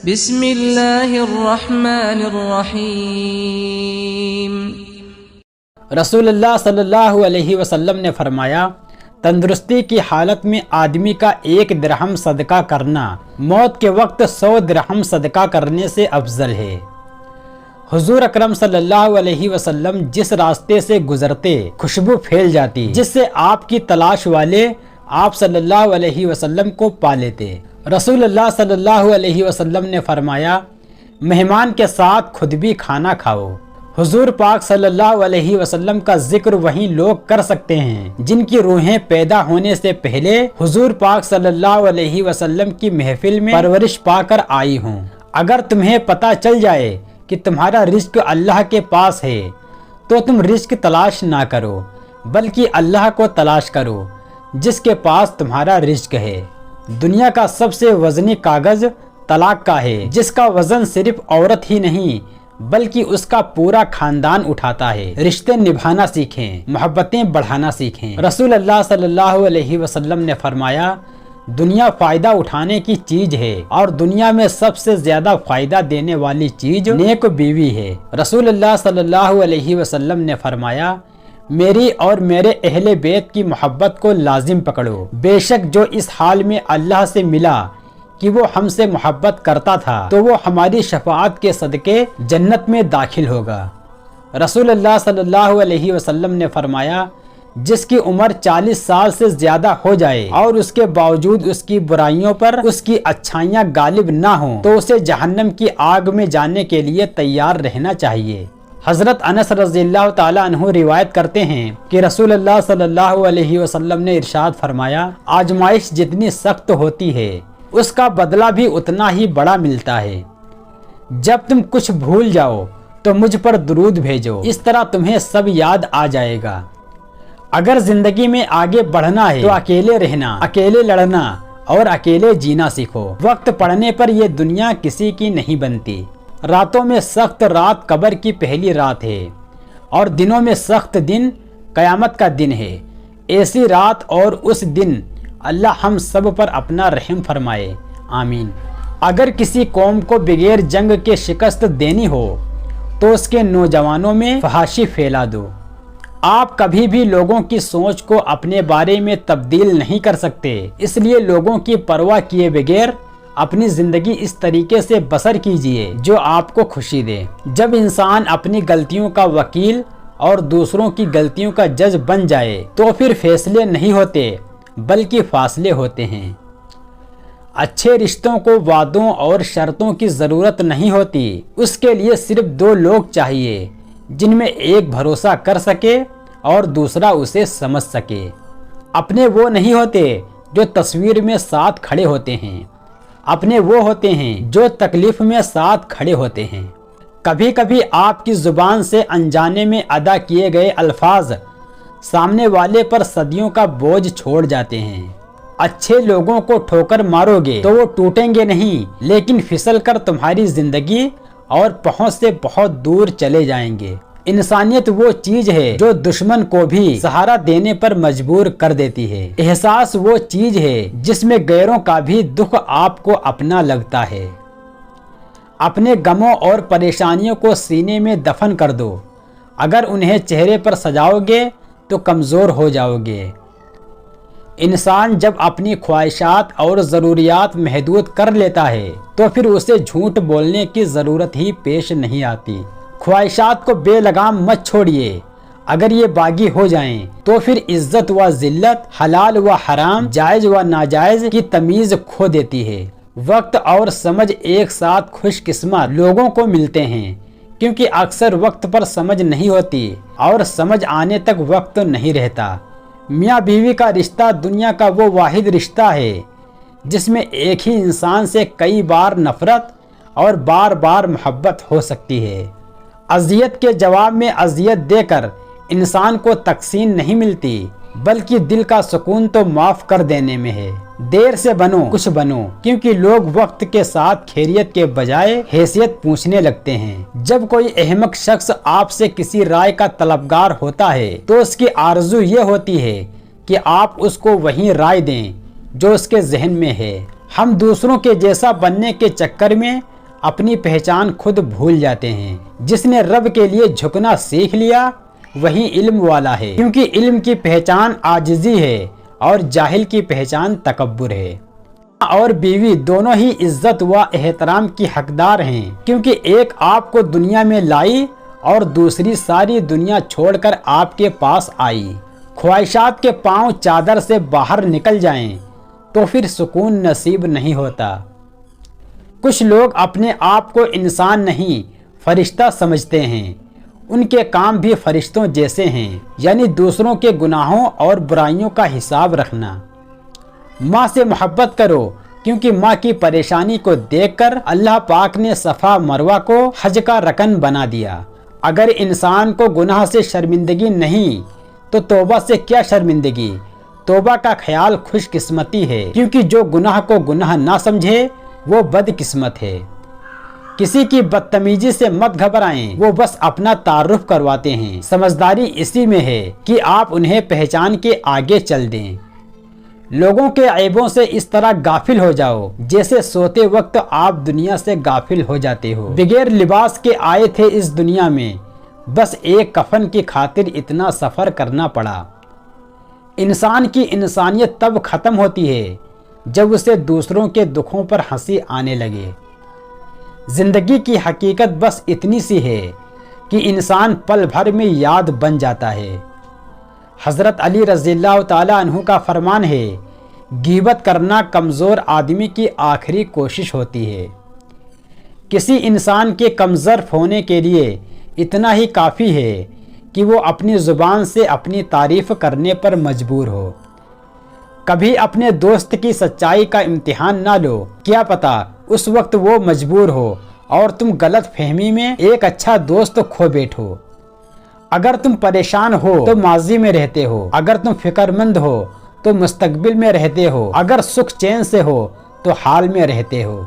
بسم اللہ الرحمن الرحیم۔ رسول اللہ صلی اللہ علیہ وسلم نے فرمایا، تندرستی کی حالت میں آدمی کا 1 درہم صدقہ کرنا موت کے وقت 100 درہم صدقہ کرنے سے افضل ہے۔ حضور اکرم صلی اللہ علیہ وسلم جس راستے سے گزرتے خوشبو پھیل جاتی جس سے آپ کی تلاش والے آپ صلی اللہ علیہ وسلم کو پا لیتے۔ رسول اللہ صلی اللہ علیہ وسلم نے فرمایا، مہمان کے ساتھ خود بھی کھانا کھاؤ۔ حضور پاک صلی اللہ علیہ وسلم کا ذکر وہی لوگ کر سکتے ہیں جن کی روحیں پیدا ہونے سے پہلے حضور پاک صلی اللہ علیہ وسلم کی محفل میں پرورش پا کر آئی ہوں۔ اگر تمہیں پتہ چل جائے کہ تمہارا رزق اللہ کے پاس ہے تو تم رزق تلاش نہ کرو بلکہ اللہ کو تلاش کرو جس کے پاس تمہارا رزق ہے۔ دنیا کا سب سے وزنی کاغذ طلاق کا ہے، جس کا وزن صرف عورت ہی نہیں بلکہ اس کا پورا خاندان اٹھاتا ہے۔ رشتے نبھانا سیکھیں، محبتیں بڑھانا سیکھیں۔ رسول اللہ صلی اللہ علیہ وسلم نے فرمایا، دنیا فائدہ اٹھانے کی چیز ہے اور دنیا میں سب سے زیادہ فائدہ دینے والی چیز نیک بیوی ہے۔ رسول اللہ صلی اللہ علیہ وسلم نے فرمایا، میری اور میرے اہل بیت کی محبت کو لازم پکڑو، بے شک جو اس حال میں اللہ سے ملا کہ وہ ہم سے محبت کرتا تھا تو وہ ہماری شفاعت کے صدقے جنت میں داخل ہوگا۔ رسول اللہ صلی اللہ علیہ وسلم نے فرمایا، جس کی عمر 40 سال سے زیادہ ہو جائے اور اس کے باوجود اس کی برائیوں پر اس کی اچھائیاں غالب نہ ہوں تو اسے جہنم کی آگ میں جانے کے لیے تیار رہنا چاہیے۔ حضرت انس رضی اللہ تعالی عنہ روایت کرتے ہیں کہ رسول اللہ صلی اللہ علیہ وسلم نے ارشاد فرمایا، آزمائش جتنی سخت ہوتی ہے اس کا بدلہ بھی اتنا ہی بڑا ملتا ہے۔ جب تم کچھ بھول جاؤ تو مجھ پر درود بھیجو، اس طرح تمہیں سب یاد آ جائے گا۔ اگر زندگی میں آگے بڑھنا ہے تو اکیلے رہنا، اکیلے لڑنا اور اکیلے جینا سیکھو۔ وقت پڑنے پر یہ دنیا کسی کی نہیں بنتی۔ راتوں میں سخت رات قبر کی پہلی رات ہے اور دنوں میں سخت دن قیامت کا دن ہے۔ ایسی رات اور اس دن اللہ ہم سب پر اپنا رحم فرمائے، آمین۔ اگر کسی قوم کو بغیر جنگ کے شکست دینی ہو تو اس کے نوجوانوں میں فحاشی پھیلا دو۔ آپ کبھی بھی لوگوں کی سوچ کو اپنے بارے میں تبدیل نہیں کر سکتے، اس لیے لوگوں کی پرواہ کیے بغیر اپنی زندگی اس طریقے سے بسر کیجیے جو آپ کو خوشی دے۔ جب انسان اپنی غلطیوں کا وکیل اور دوسروں کی غلطیوں کا جج بن جائے تو پھر فیصلے نہیں ہوتے بلکہ فاصلے ہوتے ہیں۔ اچھے رشتوں کو وعدوں اور شرطوں کی ضرورت نہیں ہوتی، اس کے لیے صرف 2 لوگ چاہیے جن میں ایک بھروسہ کر سکے اور دوسرا اسے سمجھ سکے۔ اپنے وہ نہیں ہوتے جو تصویر میں ساتھ کھڑے ہوتے ہیں، اپنے وہ ہوتے ہیں جو تکلیف میں ساتھ کھڑے ہوتے ہیں۔ کبھی کبھی آپ کی زبان سے انجانے میں ادا کیے گئے الفاظ سامنے والے پر صدیوں کا بوجھ چھوڑ جاتے ہیں۔ اچھے لوگوں کو ٹھوکر مارو گے تو وہ ٹوٹیں گے نہیں لیکن پھسل کر تمہاری زندگی اور پہنچ سے بہت دور چلے جائیں گے۔ انسانیت وہ چیز ہے جو دشمن کو بھی سہارا دینے پر مجبور کر دیتی ہے۔ احساس وہ چیز ہے جس میں غیروں کا بھی دکھ آپ کو اپنا لگتا ہے۔ اپنے غموں اور پریشانیوں کو سینے میں دفن کر دو، اگر انہیں چہرے پر سجاؤ گے تو کمزور ہو جاؤ گے۔ انسان جب اپنی خواہشات اور ضروریات محدود کر لیتا ہے تو پھر اسے جھوٹ بولنے کی ضرورت ہی پیش نہیں آتی۔ خواہشات کو بے لگام مت چھوڑیے، اگر یہ باغی ہو جائیں تو پھر عزت و ذلت، حلال و حرام، جائز و ناجائز کی تمیز کھو دیتی ہے۔ وقت اور سمجھ ایک ساتھ خوش قسمت لوگوں کو ملتے ہیں کیونکہ اکثر وقت پر سمجھ نہیں ہوتی اور سمجھ آنے تک وقت نہیں رہتا۔ میاں بیوی کا رشتہ دنیا کا وہ واحد رشتہ ہے جس میں ایک ہی انسان سے کئی بار نفرت اور بار بار محبت ہو سکتی ہے۔ اذیت کے جواب میں اذیت دے کر انسان کو تقسیم نہیں ملتی بلکہ دل کا سکون تو معاف کر دینے میں ہے۔ دیر سے بنو کچھ بنو، کیونکہ لوگ وقت کے ساتھ خیریت کے بجائے حیثیت پوچھنے لگتے ہیں۔ جب کوئی احمق شخص آپ سے کسی رائے کا طلبگار ہوتا ہے تو اس کی آرزو یہ ہوتی ہے کہ آپ اس کو وہی رائے دیں جو اس کے ذہن میں ہے۔ ہم دوسروں کے جیسا بننے کے چکر میں اپنی پہچان خود بھول جاتے ہیں۔ جس نے رب کے لیے جھکنا سیکھ لیا وہی علم والا ہے، کیونکہ علم کی پہچان عاجزی ہے اور جاہل کی پہچان تکبر ہے۔ اور بیوی دونوں ہی عزت و احترام کی حقدار ہیں، کیونکہ ایک آپ کو دنیا میں لائی اور دوسری ساری دنیا چھوڑ کر آپ کے پاس آئی۔ خواہشات کے پاؤں چادر سے باہر نکل جائیں تو پھر سکون نصیب نہیں ہوتا۔ کچھ لوگ اپنے آپ کو انسان نہیں فرشتہ سمجھتے ہیں، ان کے کام بھی فرشتوں جیسے ہیں، یعنی دوسروں کے گناہوں اور برائیوں کا حساب رکھنا۔ ماں سے محبت کرو، کیونکہ ماں کی پریشانی کو دیکھ کر اللہ پاک نے صفا مروہ کو حج کا رکن بنا دیا۔ اگر انسان کو گناہ سے شرمندگی نہیں تو توبہ سے کیا شرمندگی؟ توبہ کا خیال خوش قسمتی ہے، کیونکہ جو گناہ کو گناہ نہ سمجھے وہ بد قسمت ہے۔ کسی کی بدتمیزی سے مت گھبرائیں، وہ بس اپنا تعارف کرواتے ہیں۔ سمجھداری اسی میں ہے کہ آپ انہیں پہچان کے آگے چل دیں۔ لوگوں کے عیبوں سے اس طرح غافل ہو جاؤ جیسے سوتے وقت آپ دنیا سے غافل ہو جاتے ہو۔ بغیر لباس کے آئے تھے اس دنیا میں، بس ایک کفن کی خاطر اتنا سفر کرنا پڑا۔ انسان کی انسانیت تب ختم ہوتی ہے جب اسے دوسروں کے دکھوں پر ہنسی آنے لگے۔ زندگی کی حقیقت بس اتنی سی ہے کہ انسان پل بھر میں یاد بن جاتا ہے۔ حضرت علی رضی اللہ تعالیٰ عنہ کا فرمان ہے، غیبت کرنا کمزور آدمی کی آخری کوشش ہوتی ہے۔ کسی انسان کے کمزرف ہونے کے لیے اتنا ہی کافی ہے کہ وہ اپنی زبان سے اپنی تعریف کرنے پر مجبور ہو۔ کبھی اپنے دوست کی سچائی کا امتحان نہ لو، کیا پتہ اس وقت وہ مجبور ہو اور تم غلط فہمی میں ایک اچھا دوست کھو بیٹھو۔ اگر تم پریشان ہو تو ماضی میں رہتے ہو، اگر تم فکر مند ہو تو مستقبل میں رہتے ہو، اگر سکھ چین سے ہو تو حال میں رہتے ہو۔